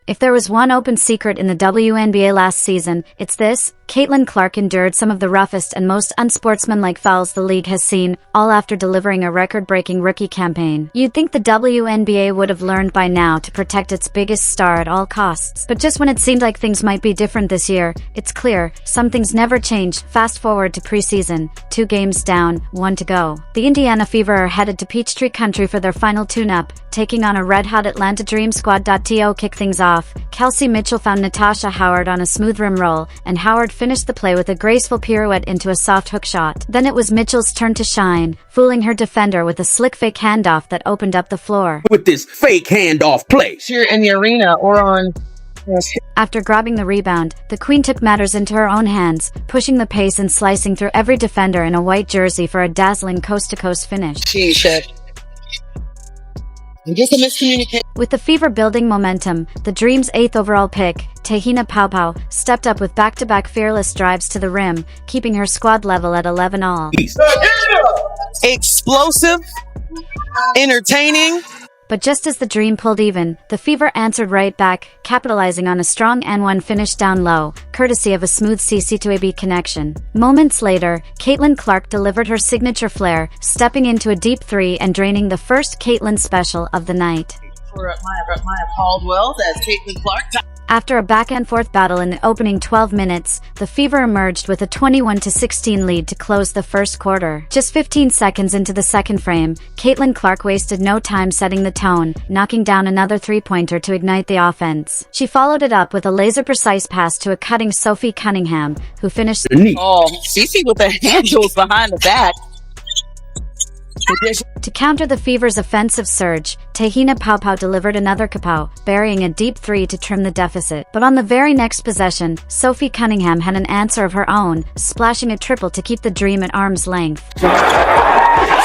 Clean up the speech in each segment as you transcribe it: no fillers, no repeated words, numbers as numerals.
If there was one open secret in the WNBA last season, it's this: Caitlin Clark endured some of the roughest and most unsportsmanlike fouls the league has seen, all after delivering a record-breaking rookie campaign. You'd think the WNBA would have learned by now to protect its biggest star at all costs. But just when it seemed like things might be different this year, it's clear some things never change. Fast forward to preseason, 2 games down, 1 to go. The Indiana Fever are headed to Peachtree Country for their final tune-up, taking on a red-hot Atlanta Dream squad. To kick things off, Kelsey Mitchell found Natasha Howard on a smooth rim roll, and Howard finished the play with a graceful pirouette into a soft hook shot. Then it was Mitchell's turn to shine, fooling her defender with a slick fake handoff that opened up the floor. With this fake handoff play, here in the arena or on. After grabbing the rebound, the Queen took matters into her own hands, pushing the pace and slicing through every defender in a white jersey for a dazzling coast-to-coast finish. Just a miscommunication. With the Fever building momentum, the Dream's 8th overall pick, Tahina Paopao, stepped up with back-to-back fearless drives to the rim, keeping her squad level at 11-all. Explosive, entertaining. But just as the Dream pulled even, the Fever answered right back, capitalizing on a strong N1 finish down low, courtesy of a smooth CC2AB connection. Moments later, Caitlin Clark delivered her signature flair, stepping into a deep 3 and draining the first Caitlin special of the night. For Maya Caldwell, that's Caitlin Clark. After a back-and-forth battle in the opening 12 minutes, the Fever emerged with a 21-16 lead to close the first quarter. Just 15 seconds into the second frame, Caitlin Clark wasted no time setting the tone, knocking down another three-pointer to ignite the offense. She followed it up with a laser-precise pass to a cutting Sophie Cunningham, who finished. Oh, Cece with the handles behind the back. To counter the Fever's offensive surge, Tahina Paopao delivered another kapow, burying a deep 3 to trim the deficit. But on the very next possession, Sophie Cunningham had an answer of her own, splashing a triple to keep the Dream at arm's length.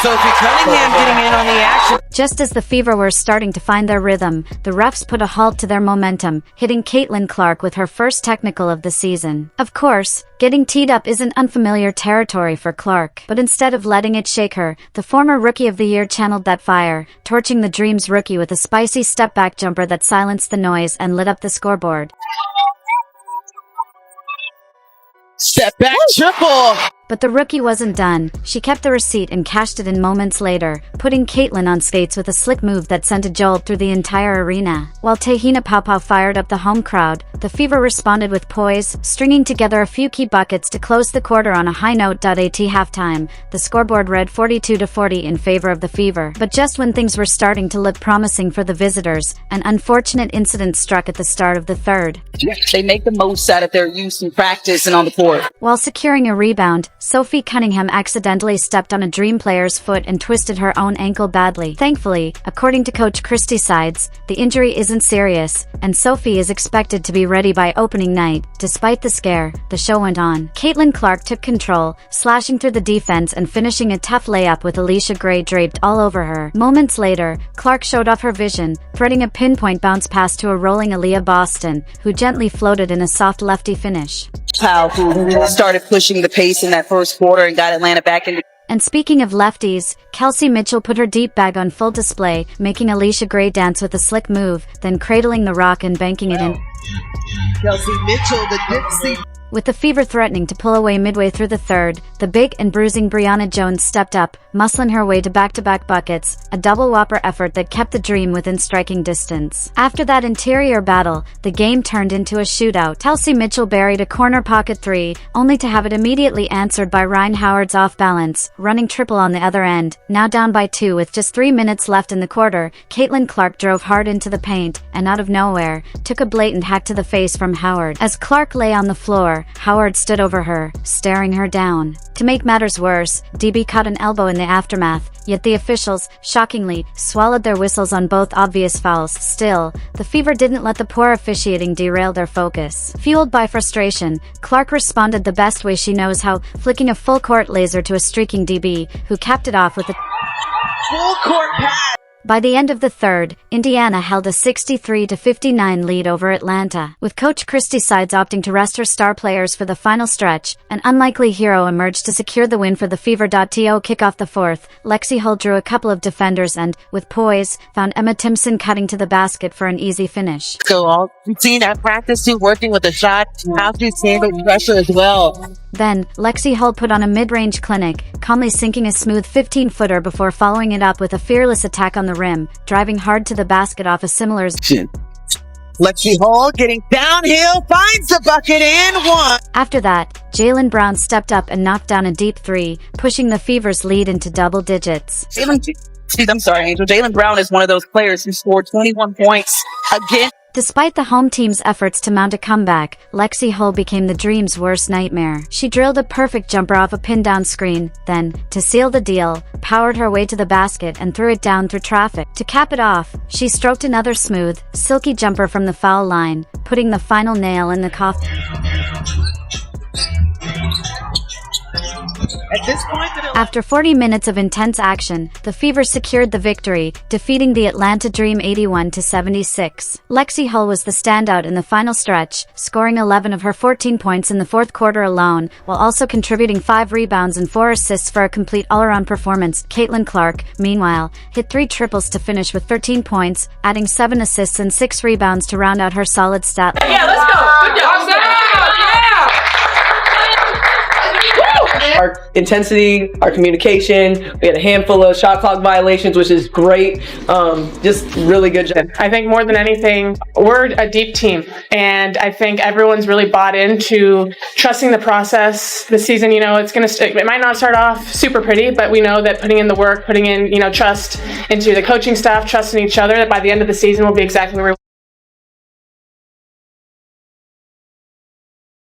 Sophie Cunningham getting in on the action. Just as the Fever were starting to find their rhythm, the refs put a halt to their momentum, hitting Caitlin Clark with her first technical of the season. Of course, getting teed up isn't unfamiliar territory for Clark, but instead of letting it shake her, the former Rookie of the Year channeled that fire, torching the Dream's rookie with a spicy step-back jumper that silenced the noise and lit up the scoreboard. Step back triple! But the rookie wasn't done. She kept the receipt and cashed it in moments later, putting Caitlin on skates with a slick move that sent a jolt through the entire arena. While Tahina Paopao fired up the home crowd, the Fever responded with poise, stringing together a few key buckets to close the quarter on a high note. At halftime, the scoreboard read 42-40 in favor of the Fever. But just when things were starting to look promising for the visitors, an unfortunate incident struck at the start of the third. They make the most out of their use in practice and on the court. While securing a rebound, Sophie Cunningham accidentally stepped on a Dream player's foot and twisted her own ankle badly. Thankfully, according to coach Christy Sides, the injury isn't serious, and Sophie is expected to be ready by opening night. Despite the scare, the show went on. Caitlin Clark took control, slashing through the defense and finishing a tough layup with Alicia Gray draped all over her. Moments later, Clark showed off her vision, threading a pinpoint bounce pass to a rolling Aaliyah Boston, who gently floated in a soft lefty finish. Powell, who started pushing the pace in that first quarter and got Atlanta back into. And speaking of lefties, Kelsey Mitchell put her deep bag on full display, making Alicia Gray dance with a slick move, then cradling the rock and banking it in. Kelsey Mitchell, the Dipsy. With the Fever threatening to pull away midway through the third, the big and bruising Brianna Jones stepped up, muscling her way to back-to-back buckets, a double whopper effort that kept the Dream within striking distance. After that interior battle, the game turned into a shootout. Kelsey Mitchell buried a corner pocket 3, only to have it immediately answered by Ryan Howard's off-balance, running triple on the other end. Now down by 2 with just 3 minutes left in the quarter, Caitlin Clark drove hard into the paint, and out of nowhere, took a blatant hack to the face from Howard. As Clark lay on the floor, Howard stood over her, staring her down. To make matters worse, DB caught an elbow in the aftermath, yet the officials, shockingly, swallowed their whistles on both obvious fouls. Still, the Fever didn't let the poor officiating derail their focus. Fueled by frustration, Clark responded the best way she knows how, flicking a full-court laser to a streaking DB, who capped it off with a full-court pass. By the end of the third, Indiana held a 63-59 lead over Atlanta, with Coach Christie's sides opting to rest her star players for the final stretch. An unlikely hero emerged to secure the win for the Fever. To kick off the fourth, Lexi Hull drew a couple of defenders and, with poise, found Emma Timpson cutting to the basket for an easy finish. So all you've seen at practice too, working with the shot, how to handle pressure as well. Then, Lexi Hull put on a mid-range clinic, calmly sinking a smooth 15-footer before following it up with a fearless attack on the rim, driving hard to the basket off a similar Lexi Hull getting downhill, finds the bucket and one. After that, Jaylen Brown stepped up and knocked down a deep three, pushing the Fever's lead into double digits. I'm sorry, Angel. Jaylen Brown is one of those players who scored 21 points again. Despite the home team's efforts to mount a comeback, Lexi Hull became the Dream's worst nightmare. She drilled a perfect jumper off a pin-down screen, then, to seal the deal, powered her way to the basket and threw it down through traffic. To cap it off, she stroked another smooth, silky jumper from the foul line, putting the final nail in the coffin. At this point, after 40 minutes of intense action, the Fever secured the victory, defeating the Atlanta Dream 81-76. Lexi Hull was the standout in the final stretch, scoring 11 of her 14 points in the fourth quarter alone, while also contributing 5 rebounds and 4 assists for a complete all-around performance. Caitlin Clark, meanwhile, hit 3 triples to finish with 13 points, adding 7 assists and 6 rebounds to round out her solid stat line. Yeah, let's go! Good job! Our intensity, our communication, we had a handful of shot clock violations, which is great. Just really good job. I think more than anything, we're a deep team, and I think everyone's really bought into trusting the process. The season, it might not start off super pretty, but we know that putting in the work, putting in, trust into the coaching staff, trust in each other, that by the end of the season we'll be exactly where we